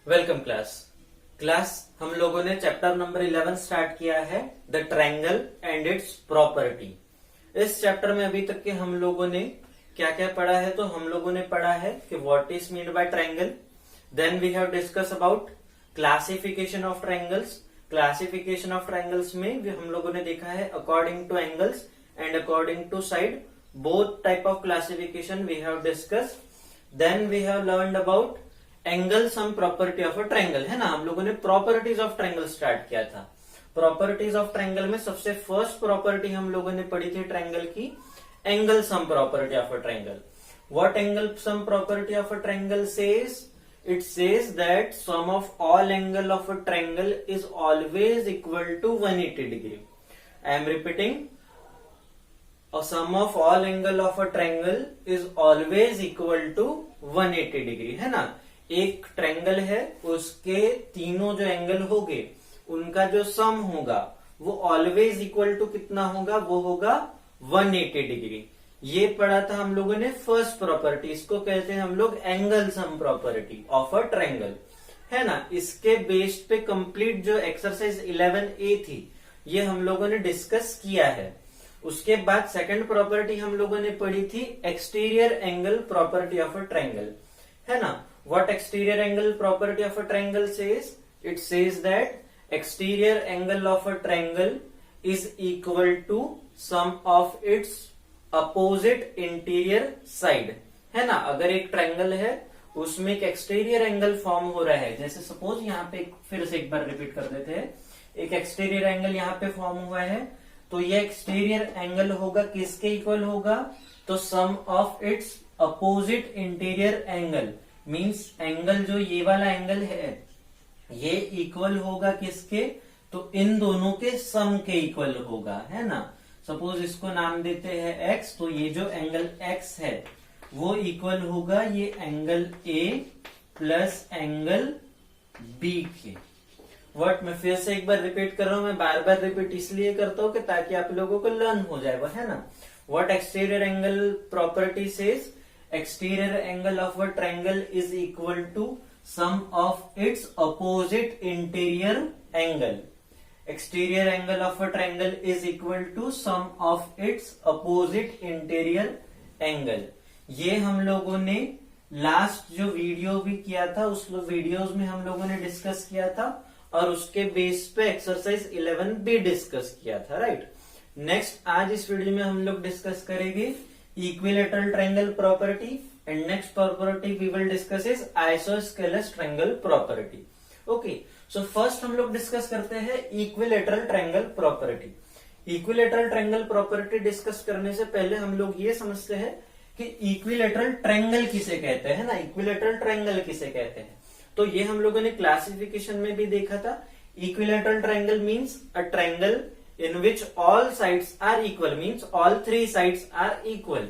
Welcome class हम लोगों ने चैप्टर नंबर 11 स्टार्ट किया है, the triangle and it's property. इस चैप्टर में अभी तक के हम लोगों ने क्या क्या पढ़ा है, तो हम लोगों ने पढ़ा है कि what is mean by triangle. Then we have discuss about classification of triangles. Classification of triangles में भी हम लोगों ने देखा है according to angles and according to side, both type of classification we have discussed. Then we have learned about angle sum property of a triangle, है ना। हम लोगों ने प्रॉपर्टीज ऑफ ट्रायंगल स्टार्ट किया था। प्रॉपर्टीज ऑफ ट्रायंगल में सबसे first property हम लोगों ने पढ़ी थी ट्रायंगल की, angle sum property of a triangle. What angle sum property of a triangle says? It says that sum of all angle of a triangle is always equal to 180 degree. I am repeating, a sum of all angle of a triangle is always equal to 180 degree, है ना। एक triangle है, उसके तीनों जो angle होंगे उनका जो सम होगा वो ऑलवेज इक्वल टू कितना होगा? वो होगा 180 डिग्री। ये पढ़ा था हम लोगों ने फर्स्ट प्रॉपर्टी, इसको कहते हैं हम लोग angle sum property of a triangle, है ना। इसके बेस्ड पे कंप्लीट जो एक्सरसाइज 11A थी ये हम लोगों ने डिस्कस किया है। उसके बाद सेकंड प्रॉपर्टी हम लोगों ने पढ़ी थी exterior angle property of a triangle, है ना। What exterior angle property of a triangle says? It says that exterior angle of a triangle is equal to sum of its opposite interior side, है ना। अगर एक triangle है उसमें एक exterior angle form हो रहा है, जैसे सपोज यहाँ पे फिर से एक बार रिपीट कर देते हैं, एक एक्सटीरियर एंगल यहाँ पे फॉर्म हुआ है, तो ये एक्सटीरियर एंगल होगा किसके इक्वल होगा? तो sum of its opposite interior angle, means angle जो ये वाला एंगल है ये इक्वल होगा किसके? तो इन दोनों के सम के इक्वल होगा, है ना। सपोज इसको नाम देते हैं x, तो ये जो एंगल x है वो इक्वल होगा ये angle A plus angle B के। वर्ड मैं फिर से एक बार रिपीट कर रहा हूं, मैं बार बार रिपीट इसलिए करता हूं कि ताकि आप लोगों को लर्न हो जाए, वो है ना। What exterior angle property says? Exterior angle of a triangle is equal to sum of its opposite interior angle. Exterior angle of a triangle is equal to sum of its opposite interior angle. ये हम लोगों ने last जो video भी किया था उस videos में हम लोगों ने डिस्कस किया था, और उसके बेस पे एक्सरसाइज 11 भी डिस्कस किया था, राइट। नेक्स्ट आज इस वीडियो में हम लोग डिस्कस करेंगे equilateral triangle property, and next property we will discuss is isosceles triangle property. Okay, so first हम लोग डिस्कस करते हैं equilateral triangle property. Equilateral triangle property discuss करने से पहले हम लोग ये समझते हैं कि इक्विलैटरल ट्रायंगल किसे कहते हैं, ना। इक्विलैटरल ट्रायंगल किसे कहते हैं, तो ये हम लोगों ने क्लासिफिकेशन में भी देखा था। Equilateral triangle means a triangle in which all sides are equal, means all three sides are equal.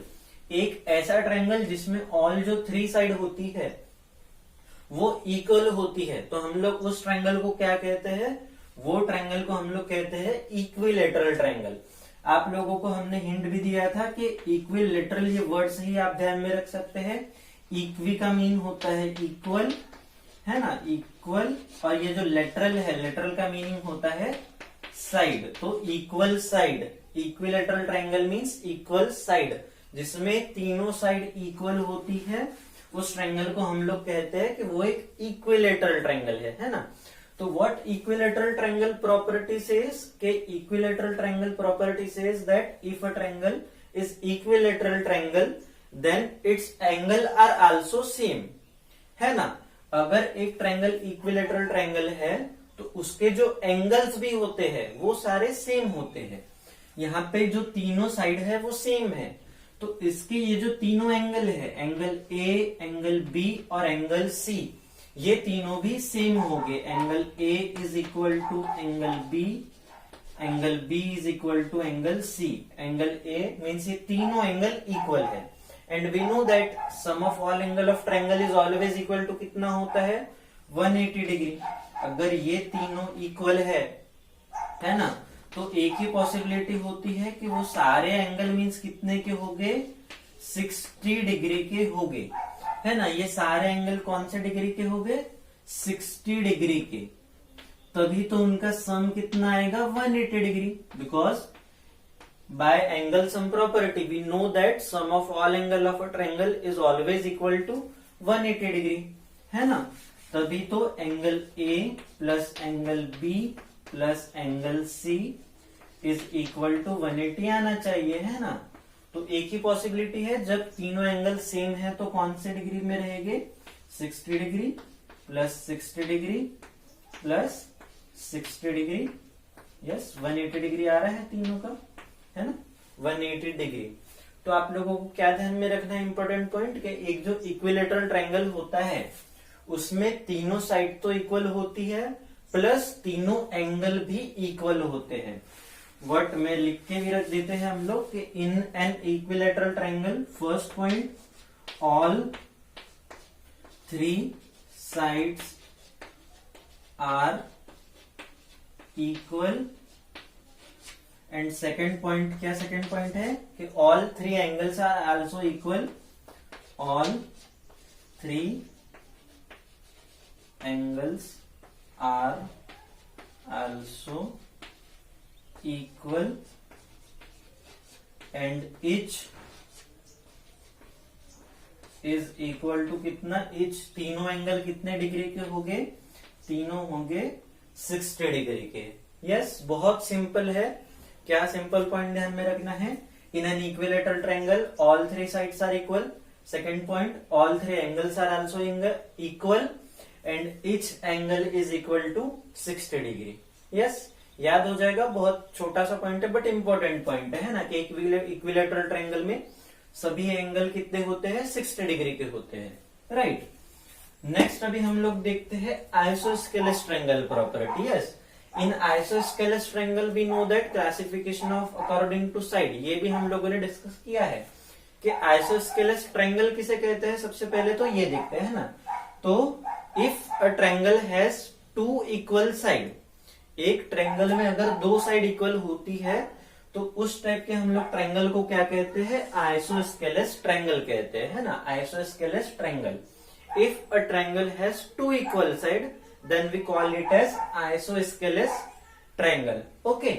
एक ऐसा ट्रायंगल जिसमें ऑल जो थ्री साइड होती है वो इक्वल होती है, तो हम लोग उस ट्रायंगल को क्या कहते हैं? वो ट्रायंगल को हम लोग कहते हैं इक्विलैटरल ट्रायंगल। आप लोगों को हमने हिंट भी दिया था कि इक्विलैटरल ये वर्ड से ही आप ध्यान में रख सकते हैं। इक्वी का मीन होता है इक्वल, है ना, इक्वल, और ये जो लेटरल है, लेटरल का मीनिंग होता है साइड, तो equal side. Equilateral triangle means equal side, जिसमें तीनों साइड इक्वल होती है, उस ट्रायंगल को हम लोग कहते हैं कि वो एक इक्विलैटरल ट्रायंगल है ना। तो what equilateral triangle property says? के equilateral triangle property says that if a triangle is equilateral triangle then its angle are also same, है ना। अगर एक ट्रायंगल इक्विलैटरल ट्रायंगल है तो उसके जो एंगल्स भी होते हैं वो सारे सेम होते हैं। यहाँ पे जो तीनों साइड है वो सेम है, तो इसके ये जो तीनों एंगल है, एंगल A, एंगल B और एंगल C, ये तीनों भी सेम होंगे। Angle A is equal to angle B, angle B is equal to angle C। Angle A means ये तीनों एंगल इक्वल है, and we know that sum of all angle of triangle is always equal to कितना होता है? 180 degree. अगर ये तीनों equal है ना, तो एक ही पॉसिबिलिटी होती है कि वो सारे एंगल मीन्स कितने के होंगे? 60 डिग्री के होंगे, है ना। ये सारे एंगल कौन से डिग्री के होंगे? 60 डिग्री के, तभी तो उनका सम कितना आएगा 180 degree, because by angle sum property we know that sum of all angle of a triangle is always equal to 180 degree, है ना। तभी तो angle A plus angle B plus angle C is equal to 180 आना चाहिए, है ना। तो एक ही पॉसिबिलिटी है, जब तीनों एंगल सेम है तो कौन से डिग्री में रहेंगे, 60 degree plus 60 degree plus 60 degree, yes 180 degree आ रहा है तीनों का, है ना, 180 डिग्री। तो आप लोगों को क्या ध्यान में रखना है इंपॉर्टेंट पॉइंट, कि एक जो इक्विलेटरल ट्रायंगल होता है उसमें तीनों साइड तो इक्वल होती है, प्लस तीनों एंगल भी इक्वल होते हैं। व्हाट में लिख के भी रख देते हैं हम लोग कि in an equilateral triangle first point all 3 sides are equal, and second point क्या, सेकेंड पॉइंट है कि all 3 angles are also equal, all 3 angles are also equal and each is equal to कितना, ईच तीनों angle कितने degree के होंगे, तीनों होंगे 60 डिग्री के। यस, बहुत सिंपल है। क्या सिंपल पॉइंट ध्यान में रखना है, in an equilateral triangle all 3 sides are equal, second point all 3 angles are also equal and each angle is equal to 60 degree. Yes, याद हो जाएगा, बहुत छोटा सा पॉइंट है बट इंपॉर्टेंट पॉइंट है ना, कि इक्विलेटरल ट्रायंगल में सभी एंगल कितने होते हैं, 60 डिग्री के होते हैं, राइट। नेक्स्ट अभी हम लोग देखते हैं isosceles triangle property. Yes, in isosceles triangle we know that classification of according to side, ये भी हम लोगों ने डिस्कस किया है कि आइसोस्केलेस ट्रायंगल किसे कहते हैं। सबसे पहले तो ये देखते हैं ना, तो if a triangle has 2 equal side, एक ट्रायंगल में अगर 2 साइड इक्वल होती है तो उस टाइप के हम लोग ट्रायंगल को क्या कहते हैं, आइसोस्केलेस ट्रायंगल कहते हैं, है ना, isosceles triangle. If a triangle has 2 equal side, then we call it as isosceles triangle. Okay.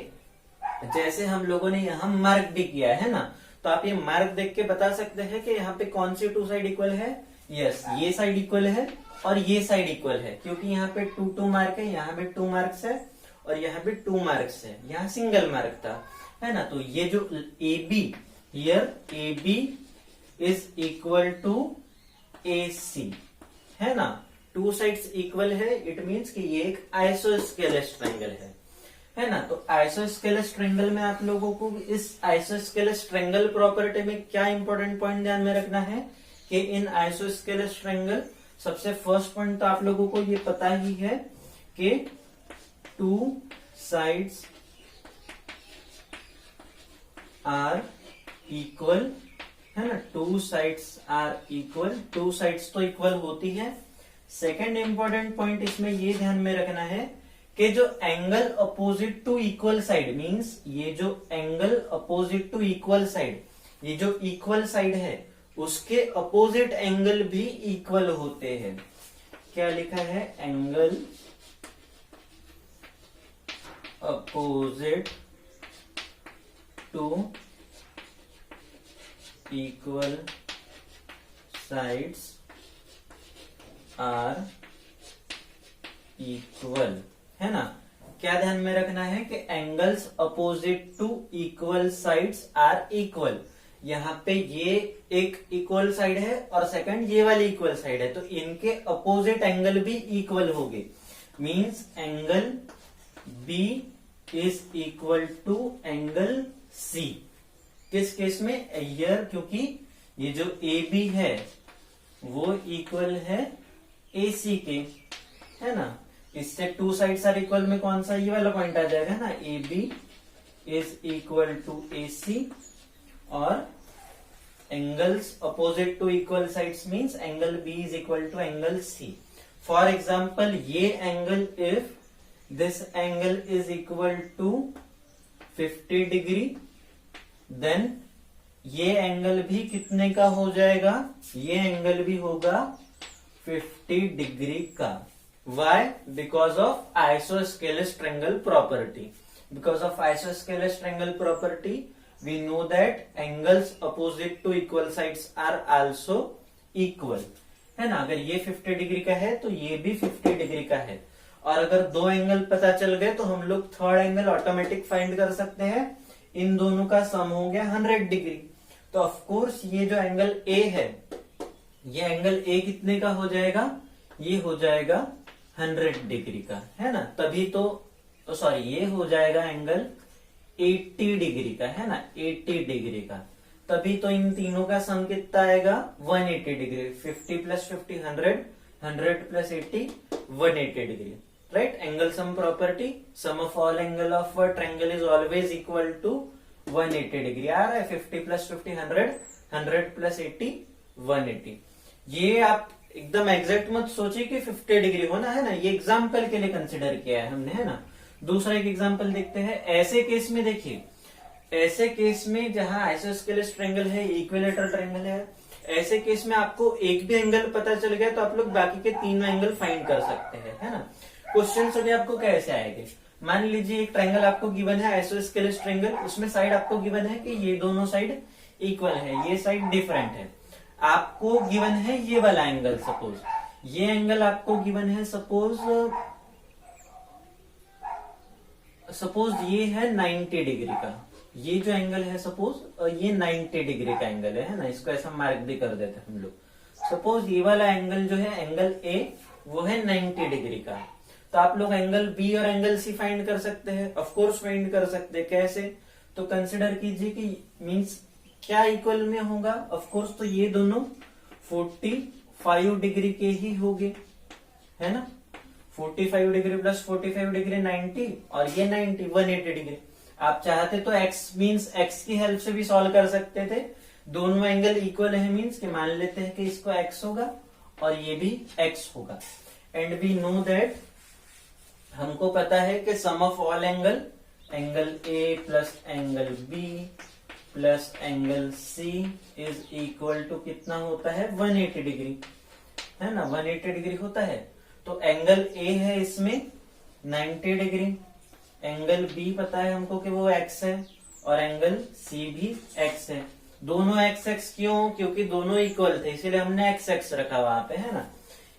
जैसे हम लोगों ने यहाँ मार्क भी किया है ना, तो आप ये मार्क देख के बता सकते हैं कि यहाँ पे कौन सी 2 साइड इक्वल है। यस, ये साइड इक्वल है और ये साइड इक्वल है, क्योंकि यहाँ पे 2 मार्क है, यहाँ पे 2 मार्क्स है और यहाँ पे 2 मार्क्स है, यहाँ सिंगल मार्क था, है ना। तो ये जो AB, here AB is equal to AC, है ना, 2 साइड्स इक्वल है, इट मींस कि ये एक आइसोस्केलेस ट्रायंगल है ना। तो आइसोस्केलेस ट्रायंगल में आप लोगों को इस आइसोस्केलेस ट्रायंगल प्रॉपर्टी में क्या इंपॉर्टेंट पॉइंट ध्यान में रखना है कि इन आइसोस्केलेस ट्रायंगल, सबसे फर्स्ट पॉइंट तो आप लोगों को ये पता ही है कि 2 साइड्स आर इक्वल, है ना, 2 साइड्स आर इक्वल, 2 साइड्स तो इक्वल होती है। सेकेंड इंपॉर्टेंट पॉइंट इसमें ये ध्यान में रखना है कि जो angle opposite to equal side, means ये जो angle opposite to equal side, ये जो इक्वल साइड है उसके अपोजिट एंगल भी इक्वल होते हैं। क्या लिखा है, angle opposite to equal sides are equal, है ना। क्या ध्यान में रखना है कि angles opposite to equal sides are equal, यहाँ पे ये एक इक्वल साइड है और सेकंड ये वाली इक्वल साइड है, तो इनके अपोजिट एंगल भी इक्वल होंगे, means angle B is equal to angle C. किस केस में, हियर, क्योंकि ये जो ए बी है वो इक्वल है ए सी के, है ना। इससे 2 साइड्स आर इक्वल में कौन सा, ये वाला पॉइंट आ जाएगा ना, A B is equal to A C, और angles opposite to equal sides means angle B is equal to angle C. For example, ये angle, if this angle is equal to 50 degree, then ये angle भी कितने का हो जाएगा, ये angle भी होगा 50 डिग्री का, Why? Because of isosceles triangle property. Because of isosceles triangle property, we know that angles opposite to equal sides are also equal. है ना, अगर ये 50 डिग्री का है तो ये भी 50 डिग्री का है, और अगर दो एंगल पता चल गए तो हम लोग थर्ड एंगल ऑटोमेटिक फाइंड कर सकते हैं। इन दोनों का सम हो गया 100 डिग्री। तो ऑफ कोर्स ये जो एंगल ए है, ये एंगल ए कितने का हो जाएगा? ये हो जाएगा 100 डिग्री का, है ना। तभी तो सॉरी, ये हो जाएगा एंगल 80 डिग्री का, है ना, 80 डिग्री का। तभी तो इन तीनों का सम कितना आएगा? 180 degree. 50 plus 50 100, 100 plus 80 180 degree, right. Angle sum property, sum of all angle of a triangle is always equal to 180 degree. आ रहा है 50 प्लस 50 100, 100 प्लस 80 180। ये आप एकदम एग्जैक्ट मत सोचिए कि 50 डिग्री होना, है ना, ये एग्जाम्पल के लिए कंसिडर किया है हमने, है ना। दूसरा एक एग्जाम्पल देखते हैं। ऐसे केस में देखिए, ऐसे केस में जहां आइसोस्केलेस ट्रायंगल है, इक्विलेटरल ट्रायंगल है, ऐसे केस में आपको एक भी एंगल पता चल गया तो आप लोग बाकी के तीनों एंगल फाइंड कर सकते हैं, है ना। क्वेश्चन अभी आपको कैसे आएंगे? मान लीजिए एक ट्रायंगल आपको गिवन है, आइसोस्केलेस ट्रायंगल, उसमें साइड आपको गिवन है कि ये दोनों साइड इक्वल है, ये साइड डिफरेंट है। आपको गिवन है ये वाला एंगल, सपोज ये एंगल आपको गिवन है, सपोज ये है 90 डिग्री का। ये जो एंगल है सपोज ये 90 डिग्री का एंगल है ना, इसको ऐसा मार्क भी कर देते हैं हम लोग। सपोज ये वाला एंगल जो है, एंगल ए, वो है 90 डिग्री का। तो आप लोग एंगल बी और एंगल सी फाइंड कर सकते हैं, ऑफ कोर्स फाइंड कर सकते हैं। कैसे? तो कंसिडर कीजिए कि मींस क्या इक्वल में होगा, ऑफ कोर्स तो ये दोनों 45 डिग्री के ही होंगे, है ना। 45 डिग्री प्लस 45 डिग्री 90, और ये 90 180 डिग्री। आप चाहते तो x मींस x की हेल्प से भी सॉल्व कर सकते थे। दोनों एंगल इक्वल है मींस कि मान लेते हैं कि इसको x होगा और ये भी x होगा। एंड वी नो दैट, हमको पता है कि sum of all angle, angle A plus angle B plus angle C is equal to कितना होता है? 180 डिग्री, है ना, 180 डिग्री होता है। तो एंगल A है इसमें 90 डिग्री, एंगल B पता है हमको कि वो x है, और एंगल C भी x है। दोनों x x क्यों? क्योंकि दोनों इक्वल थे, इसीलिए हमने x x रखा वहां पे, है ना।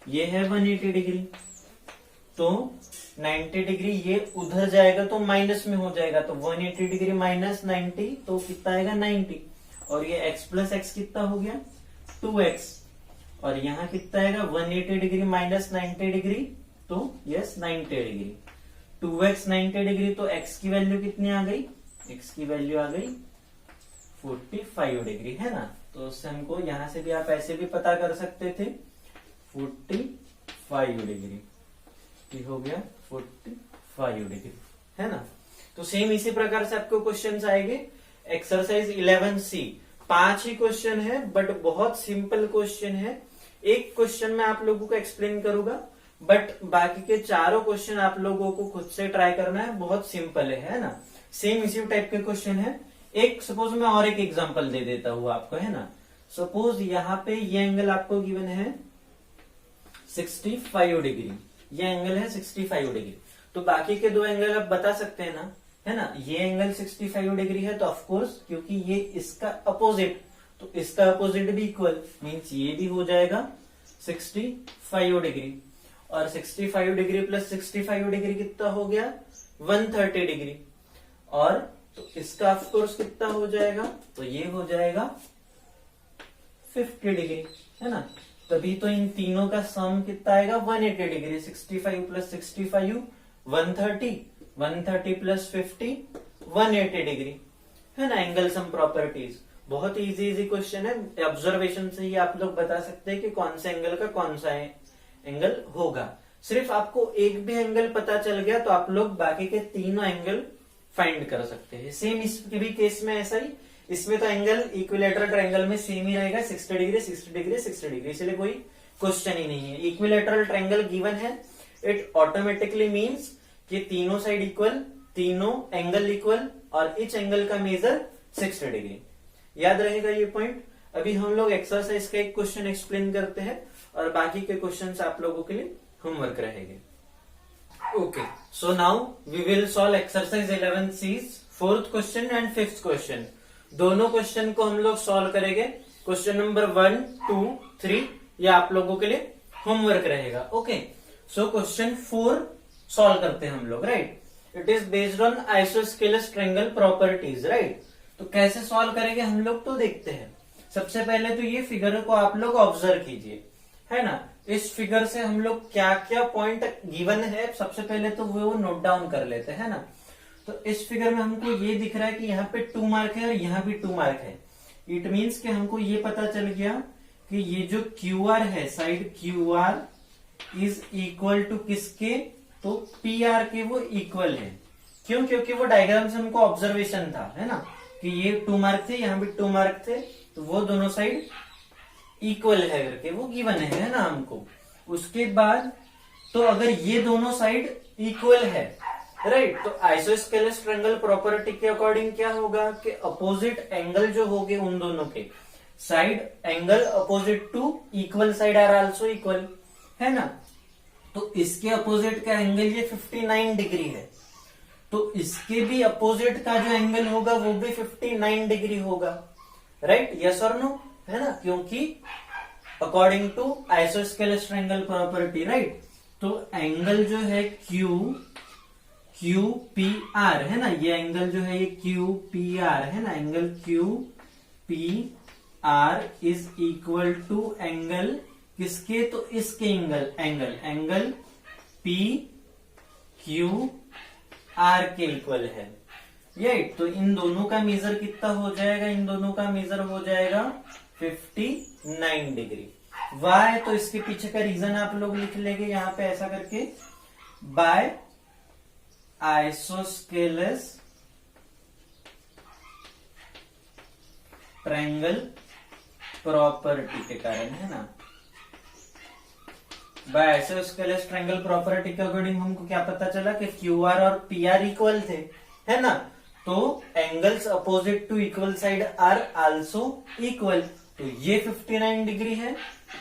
ये है 180 डिग्री, तो 90 डिग्री ये उधर जाएगा तो माइनस में हो जाएगा, तो 180 डिग्री माइनस 90 तो कितना आएगा? 90। और ये x प्लस एक्स कितना हो गया? 2x। और यहाँ कितना आएगा? 180 डिग्री माइनस 90 डिग्री, तो यस 90 डिग्री। 2x 90 डिग्री, तो x की वैल्यू कितनी आ गई? x की वैल्यू आ गई 45 डिग्री, है ना। तो उससे हमको यहां से भी आप ऐसे भी पता कर सकते थे, 45 डिग्री ये हो गया 45 डिग्री, है ना। तो सेम इसी प्रकार से आपको क्वेश्चन आएंगे। एक्सरसाइज 11C 5 ही क्वेश्चन है, बट बहुत सिंपल क्वेश्चन है। एक क्वेश्चन में आप लोगों को एक्सप्लेन करूंगा, बट बाकी के चारों क्वेश्चन आप लोगों को खुद से ट्राई करना है, बहुत सिंपल है ना। सेम इसी टाइप के क्वेश्चन है। एक सपोज मैं और एक एग्जांपल दे देता हूं आपको, है ना। सपोज यहाँ पे ये एंगल आपको गिवन है 65 डिग्री, ये एंगल है 65 डिग्री। तो बाकी के दो एंगल आप बता सकते हैं ना, है ना। ये एंगल 65 डिग्री है, तो ऑफकोर्स क्योंकि ये इसका अपोजिट, तो इसका अपोजिट भी इक्वल, मीन्स ये भी हो जाएगा 65 डिग्री। और 65 डिग्री प्लस 65 डिग्री कितना हो गया? 130 डिग्री। और तो इसका ऑफकोर्स कितना हो जाएगा? तो ये हो जाएगा 50 डिग्री, है ना। तभी तो इन तीनों का सम कितना आएगा? 180 डिग्री। 65 प्लस 65 130, 130 प्लस 50 180 डिग्री, है ना। एंगल सम प्रॉपर्टीज बहुत इजी क्वेश्चन है। ऑब्जर्वेशन से ही आप लोग बता सकते हैं कि कौन सा एंगल का कौन सा एंगल होगा। सिर्फ आपको एक भी एंगल पता चल गया तो आप लोग बाकी के तीनों एंगल फाइंड कर सकते हैं। सेम इसके भी केस में ऐसा ही, इसमें तो एंगल इक्विलेटरल ट्रायंगल में सेम ही रहेगा, 60 डिग्री 60 डिग्री 60 डिग्री, इसलिए कोई क्वेश्चन ही नहीं है। इक्विलेटरल ट्रायंगल गिवन है, इट ऑटोमेटिकली मीन्स कि तीनों साइड इक्वल, तीनों एंगल इक्वल, और इच एंगल का मेजर 60 डिग्री। याद रहेगा ये पॉइंट। अभी हम लोग एक्सरसाइज का एक क्वेश्चन एक्सप्लेन करते हैं और बाकी के क्वेश्चंस आप लोगों के लिए होमवर्क रहेंगे। Okay, so now we will solve exercise 11C, fourth question and fifth question. दोनों क्वेश्चन को हम लोग सॉल्व करेंगे। क्वेश्चन नंबर 1, 2, 3 ये आप लोगों के लिए होमवर्क रहेगा। ओके, सो क्वेश्चन 4 सॉल्व करते हैं हम लोग, right. It is based on isosceles triangle properties, right. तो कैसे सॉल्व करेंगे हम लोग तो देखते हैं। सबसे पहले तो ये फिगर को आप लोग ऑब्जर्व कीजिए, है ना। इस फिगर से हम लोग क्या क्या पॉइंट गिवन है सबसे पहले तो वो नोट डाउन कर लेते हैं ना। तो इस फिगर में हमको ये दिख रहा है कि यहाँ पे 2 मार्क है और यहाँ भी 2 मार्क है। इट मीन्स कि हमको ये पता चल गया कि ये जो QR है, side QR is equal to किसके, तो PR के वो इक्वल है। क्यों? क्योंकि वो डायग्राम से हमको ऑब्जर्वेशन था, है ना, कि ये 2 मार्क थे, यहाँ भी 2 मार्क थे, तो वो दोनों साइड इक्वल है करके वो गिवन है ना हमको। उसके बाद तो अगर ये दोनों साइड इक्वल है, राइट, तो आइसोस्केलस ट्रायंगल प्रॉपर्टी के अकॉर्डिंग क्या होगा कि अपोजिट एंगल जो होंगे उन दोनों के side angle opposite to equal side are also equal, है ना। तो इसके अपोजिट का एंगल ये 59 डिग्री है, तो इसके भी अपोजिट का जो एंगल होगा वो भी 59 डिग्री होगा, राइट, यस और नो, है ना, क्योंकि according to isosceles triangle property, right. तो एंगल जो है QPR है ना, ये एंगल जो है ये QPR है ना, angle QPR is equal to angle किसके, तो इसके एंगल PQR के इक्वल है, राइट। तो इन दोनों का मेजर कितना हो जाएगा, इन दोनों का मेजर हो जाएगा 59 डिग्री। वाई, तो इसके पीछे का रीजन आप लोग लिख लेंगे यहां पे ऐसा करके, बाय आइसोस्केलस ट्रायंगल प्रॉपर्टी के कारण, है ना। बाय आइसोस्केलस ट्रायंगल प्रॉपर्टी के अकॉर्डिंग हमको क्या पता चला कि QR और PR इक्वल थे, है ना। तो angles opposite to equal side are also equal. तो ये 59 डिग्री है,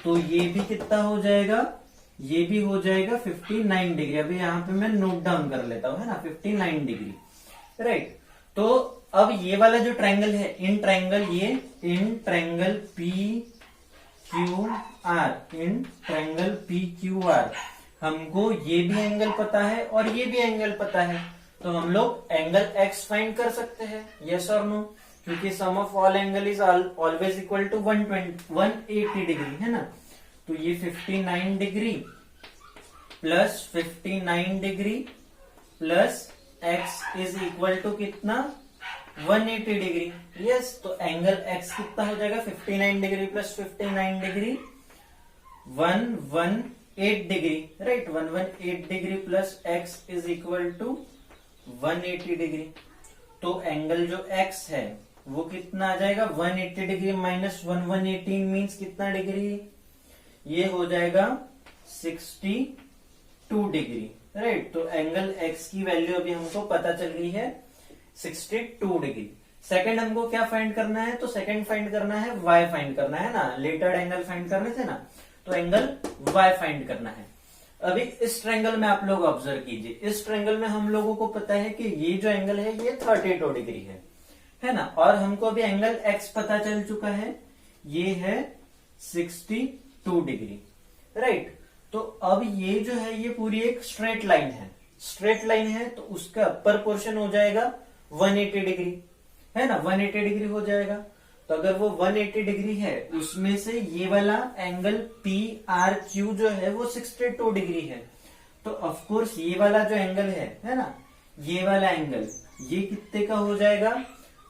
तो ये भी कितना हो जाएगा, ये भी हो जाएगा 59 डिग्री। अभी यहाँ पे मैं नोट डाउन कर लेता हूँ, है ना, 59 डिग्री, राइट। तो अब ये वाला जो ट्रायंगल है, इन ट्रायंगल PQR, हमको ये भी एंगल पता है और ये भी एंगल पता है, तो हम लोग एंगल X फाइंड कर सकते हैं, यस और नो, क्योंकि sum of all angle is always equal to 180 degree, है ना। तो ये 59 degree plus 59 degree plus X is equal to कितना, 180 डिग्री, यस। तो एंगल X कितना हो जाएगा, 59 degree plus 59 degree 118 degree, right, 118 degree plus X is equal to 180 degree. तो एंगल जो X है वो कितना आ जाएगा, 180 डिग्री माइनस 118 मीन्स कितना डिग्री, ये हो जाएगा 62 डिग्री, राइट। तो एंगल X की वैल्यू अभी हमको पता चल गई है 62 डिग्री। सेकंड हमको क्या फाइंड करना है, तो सेकंड फाइंड करना है Y फाइंड करना है ना, लेटर एंगल फाइंड करने थे ना, तो एंगल Y फाइंड करना है। अभी इस ट्रायंगल में आप लोग ऑब्जर्व कीजिए, इस ट्रायंगल में हम लोगों को पता है कि ये जो एंगल है ये 32 डिग्री है ना, और हमको अभी एंगल X पता चल चुका है, ये है 62 डिग्री, राइट। तो अब ये जो है ये पूरी एक स्ट्रेट लाइन है, तो उसका अपर पोर्शन हो जाएगा 180 डिग्री, है ना, 180 डिग्री हो जाएगा। तो अगर वो 180 डिग्री है, उसमें से ये वाला एंगल PRQ जो है वो 62 डिग्री है, तो ऑफ कोर्स ये वाला जो एंगल है ना, ये वाला एंगल ये कितने का हो जाएगा,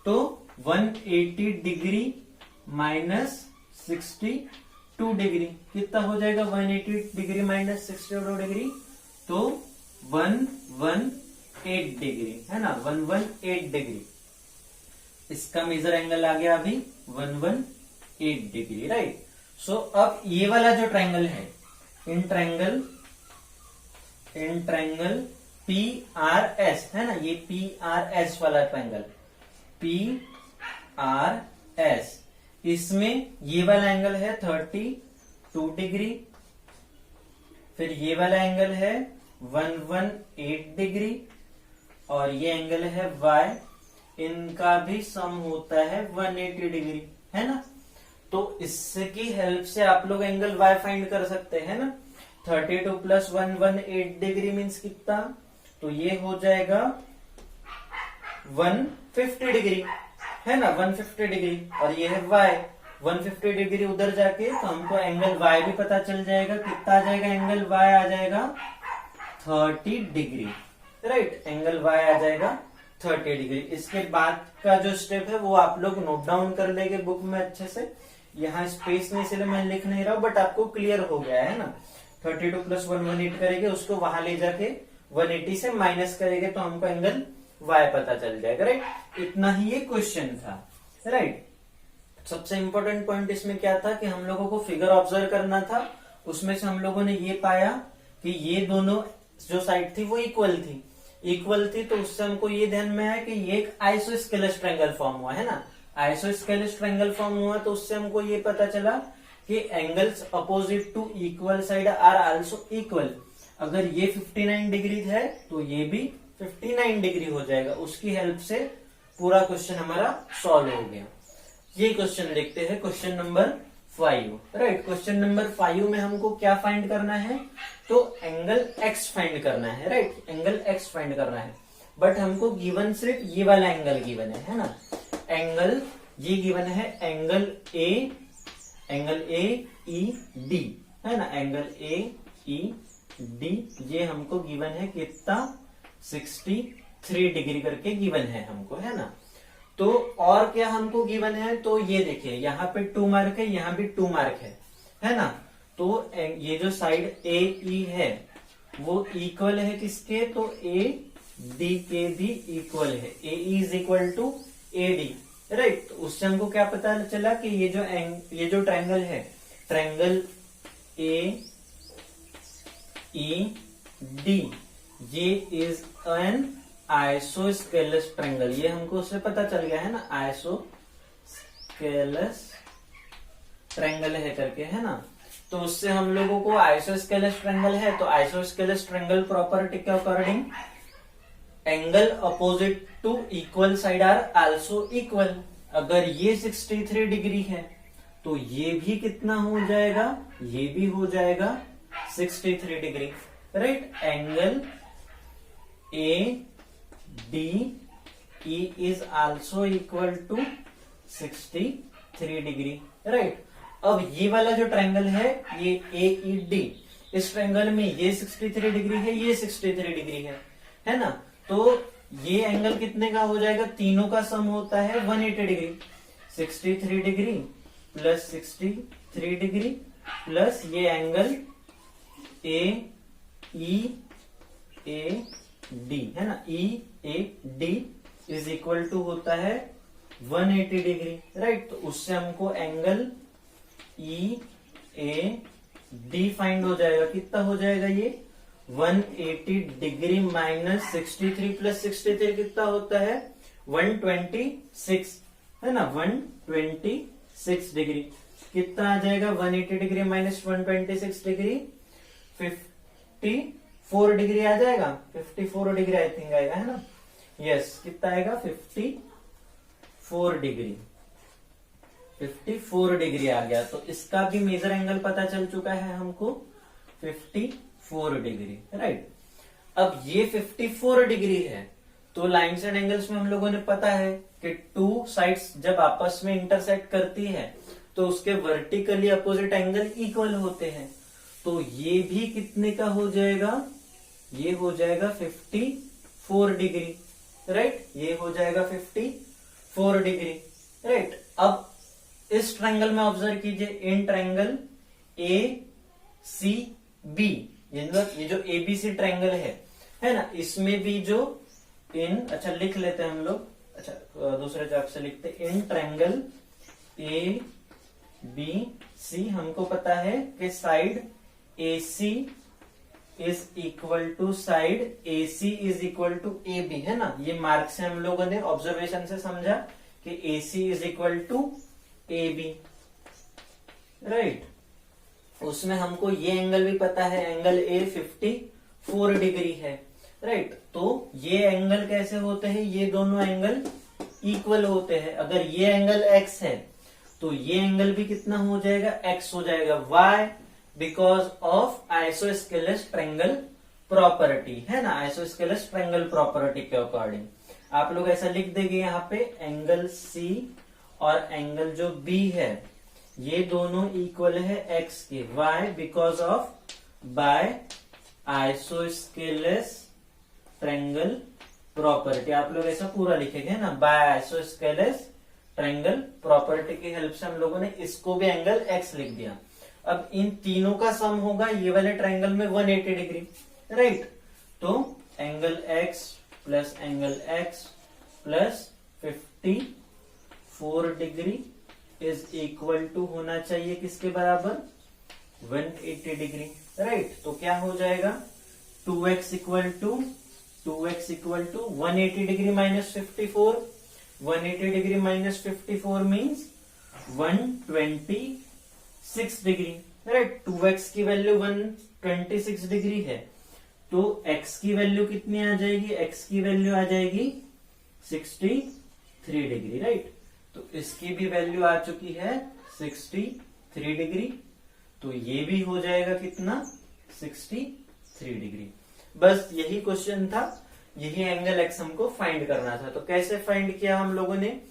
तो 180 डिग्री माइनस 62 डिग्री कितना हो जाएगा, 180 डिग्री माइनस 62 डिग्री, तो 118 डिग्री, है ना, 118 डिग्री। इसका मेजर एंगल आ गया अभी 118 डिग्री, राइट। सो अब ये वाला जो ट्रायंगल है, इन ट्रायंगल PRS है ना, ये PRS वाला ट्रायंगल PRS, इसमें ये वाला एंगल है 32 डिग्री, फिर ये वाला एंगल है 118 डिग्री और ये एंगल है y, इनका भी सम होता है 180 डिग्री, है ना। तो इसकी हेल्प से आप लोग एंगल y फाइंड कर सकते हैं ना। 32 प्लस 118 डिग्री मीन्स कितना, तो ये हो जाएगा 150 डिग्री, है ना, 150 डिग्री। और ये है y, 150 डिग्री उधर जाके तो हमको एंगल y भी पता चल जाएगा। कितना आ जाएगा एंगल y, आ जाएगा 30 डिग्री, राइट। एंगल y आ जाएगा 30 डिग्री। इसके बाद का जो स्टेप है वो आप लोग नोट डाउन कर लेंगे बुक में अच्छे से। यहाँ स्पेस नहीं इसलिए मैं लिख नहीं रहा हूं, बट आपको क्लियर हो गया है ना। 32 प्लस 118 करेंगे, उसको वहां ले जाके 180 से माइनस करेंगे तो हमको एंगल y पता चल जाएगा, राइट। इतना ही ये क्वेश्चन था, राइट। सबसे इंपॉर्टेंट पॉइंट इसमें क्या था कि हम लोगों को फिगर ऑब्जर्व करना था। उसमें से हम लोगों ने ये पाया कि ये दोनों जो साइड थी वो इक्वल थी, तो उससे हमको ये ध्यान में आया कि ये एक आइसोस्केलस ट्रायंगल फॉर्म हुआ, है ना। आइसोस्केलस ट्रायंगल फॉर्म हुआ तो उससे हमको ये पता चला कि angles opposite to equal side are also equal. अगर ये 59 डिग्री है तो ये भी 59 डिग्री हो जाएगा। उसकी हेल्प से पूरा क्वेश्चन हमारा सॉल्व हो गया। ये क्वेश्चन देखते हैं, question number 5, right. Question number 5 में हमको क्या फाइंड करना है, तो एंगल x फाइंड करना है, राइट। एंगल x फाइंड करना है, बट हमको गिवन सिर्फ ये वाला एंगल गिवन है ना। एंगल ये गिवन है, एंगल ए ई डी, है ना। एंगल ए ई डी ये हमको गिवन है कितना, 63 डिग्री करके गिवन है हमको, है ना। तो और क्या हमको गिवन है, तो ये देखिए यहाँ पे 2 मार्क है, यहाँ भी 2 मार्क है ना। तो ये जो साइड ए ई है वो इक्वल है किसके, तो ए डी के भी इक्वल है। A is equal to A D, right. तो उससे हमको क्या पता चला कि ये जो ट्रायंगल है, ट्रायंगल ए ई डी, ये इज एन आइसोस्केलस ट्रायंगल। ये हमको उससे पता चल गया है ना, आइसोस्केलस ट्रायंगल है करके, है ना। तो उससे हम लोगों को आइसोस्केलस ट्रायंगल है तो आइसोस्केलस ट्रायंगल प्रॉपर्टी के according angle opposite to equal side are also equal. अगर ये 63 डिग्री है तो ये भी कितना हो जाएगा, ये भी हो जाएगा 63 degree, right. Angle A D E is also equal to 63 degree, right. अब ये वाला जो ट्रायंगल है ये ए ई डी, इस ट्रायंगल में ये 63 डिग्री है, ये 63 डिग्री है ना। तो ये एंगल कितने का हो जाएगा, तीनों का सम होता है 180 degree. 63 degree plus 63 degree plus ये angle A E A D, है ना। E A D is equal to होता है 180 डिग्री, राइट। तो उससे हमको angle E A D find हो जाएगा। कितना हो जाएगा ये 180 डिग्री माइनस 63 प्लस 63 कितना होता है 126, है ना। 126 डिग्री कितना आ जाएगा, 180 डिग्री माइनस 126 डिग्री 54 डिग्री आ जाएगा। 54 डिग्री आई थिंक आएगा, है ना। यस, कितना आएगा 54 डिग्री, 54 डिग्री आ गया। तो इसका भी मेजर एंगल पता चल चुका है हमको 54 डिग्री, राइट। अब ये 54 डिग्री है तो लाइन्स एंड एंगल्स में हम लोगों ने पता है कि 2 साइड्स जब आपस में इंटरसेक्ट करती है तो उसके वर्टिकली अपोजिट एंगल इक्वल होते हैं। तो ये भी कितने का हो जाएगा, ये हो जाएगा 54 डिग्री, राइट। ये हो जाएगा 54 डिग्री, राइट। अब इस ट्रायंगल में ऑब्जर्व कीजिए, in triangle A C B, ये जो एबीसी ट्रायंगल है ना, इसमें भी जो अच्छा लिख लेते हैं हम लोग, अच्छा दूसरे चाप से लिखते हैं। In triangle A B C हमको पता है कि side A C is equal to side A C is equal to A B, है ना। ये मार्क से हम लोगों ने ऑब्जर्वेशन से समझा कि A C is equal to A B, right. उसमें हमको ये एंगल भी पता है, एंगल ए 54 डिग्री है, राइट। तो ये एंगल कैसे होते हैं, ये दोनों एंगल इक्वल होते हैं। अगर ये एंगल एक्स है तो ये एंगल भी कितना हो जाएगा, एक्स हो जाएगा। Why? Because of isosceles triangle property, है ना, आइसोस्केलस ट्रायंगल प्रॉपर्टी के अकॉर्डिंग आप लोग ऐसा लिख देंगे यहाँ पे, एंगल सी और एंगल जो बी है ये दोनों इक्वल है एक्स के। Why? Because of by isosceles triangle property. आप लोग ऐसा पूरा लिखेंगे ना, बाय आइसोस्केलस ट्रायंगल प्रॉपर्टी की हेल्प से हम लोगों ने इसको भी एंगल एक्स लिख दिया। अब इन तीनों का सम होगा ये वाले ट्रायंगल में 180 डिग्री, राइट। तो angle x plus angle x plus 54 degree is equal to होना चाहिए किसके बराबर, 180 डिग्री, राइट। तो क्या हो जाएगा, 2x equal to 180 degree minus 54, 180 degree minus 54 means 126 degree, right. 2x की वैल्यू 126 डिग्री है, तो x की वैल्यू कितनी आ जाएगी, x की वैल्यू आ जाएगी 63 डिग्री, राइट। तो इसकी भी वैल्यू आ चुकी है 63 डिग्री, तो ये भी हो जाएगा कितना, 63 डिग्री। बस यही क्वेश्चन था, यही एंगल एक्स हमको फाइंड करना था। तो कैसे फाइंड किया हम लोगों ने,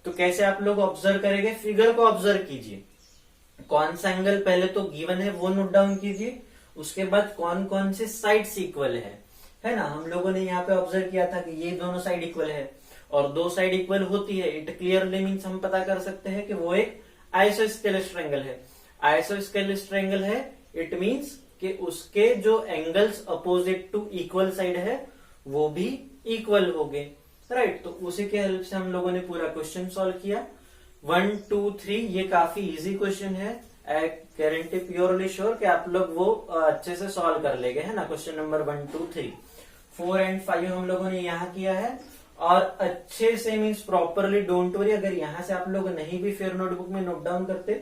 तो कैसे आप लोग ऑब्जर्व करेंगे, फिगर को ऑब्जर्व कीजिए, कौन सा एंगल पहले तो गिवन है वो नोट डाउन कीजिए, उसके बाद कौन कौन से साइड्स इक्वल है ना। हम लोगों ने यहाँ पे ऑब्जर्व किया था कि ये दोनों साइड इक्वल है और दो साइड इक्वल होती है, इट क्लियरली मीन्स हम पता कर सकते हैं कि वो एक आइसोस्केलस ट्रायंगल है। आइसोस्केलस ट्रायंगल है, इट मीन्स कि उसके जो angles opposite to equal side है वो भी इक्वल हो गए, राइट। तो उसी के हेल्प से हम लोगों ने पूरा क्वेश्चन सॉल्व किया। 1, 2, 3 ये काफी इजी क्वेश्चन है, आई गारंटी प्योरली श्योर कि आप लोग वो अच्छे से सॉल्व कर लेंगे, है ना। क्वेश्चन नंबर 1, 2, 3, 4 एंड 5 हम लोगों ने यहाँ किया है और अच्छे से मीन्स प्रॉपरली, डोंट वरी, अगर यहाँ से आप लोग नहीं भी फिर नोटबुक में नोट डाउन करते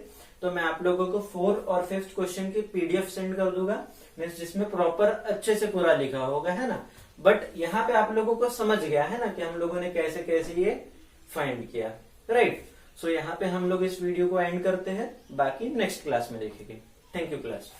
तो मैं आप लोगों को 4 और 5th क्वेश्चन की पीडीएफ सेंड कर दूंगा, मीन्स जिसमें प्रॉपर अच्छे से पूरा लिखा होगा, है ना। बट यहाँ पे आप लोगों को समझ गया है ना कि हम लोगों ने कैसे कैसे ये फाइंड किया, राइट। सो यहाँ पे हम लोग इस वीडियो को एंड करते हैं, बाकी नेक्स्ट क्लास में देखेंगे। Thank you class.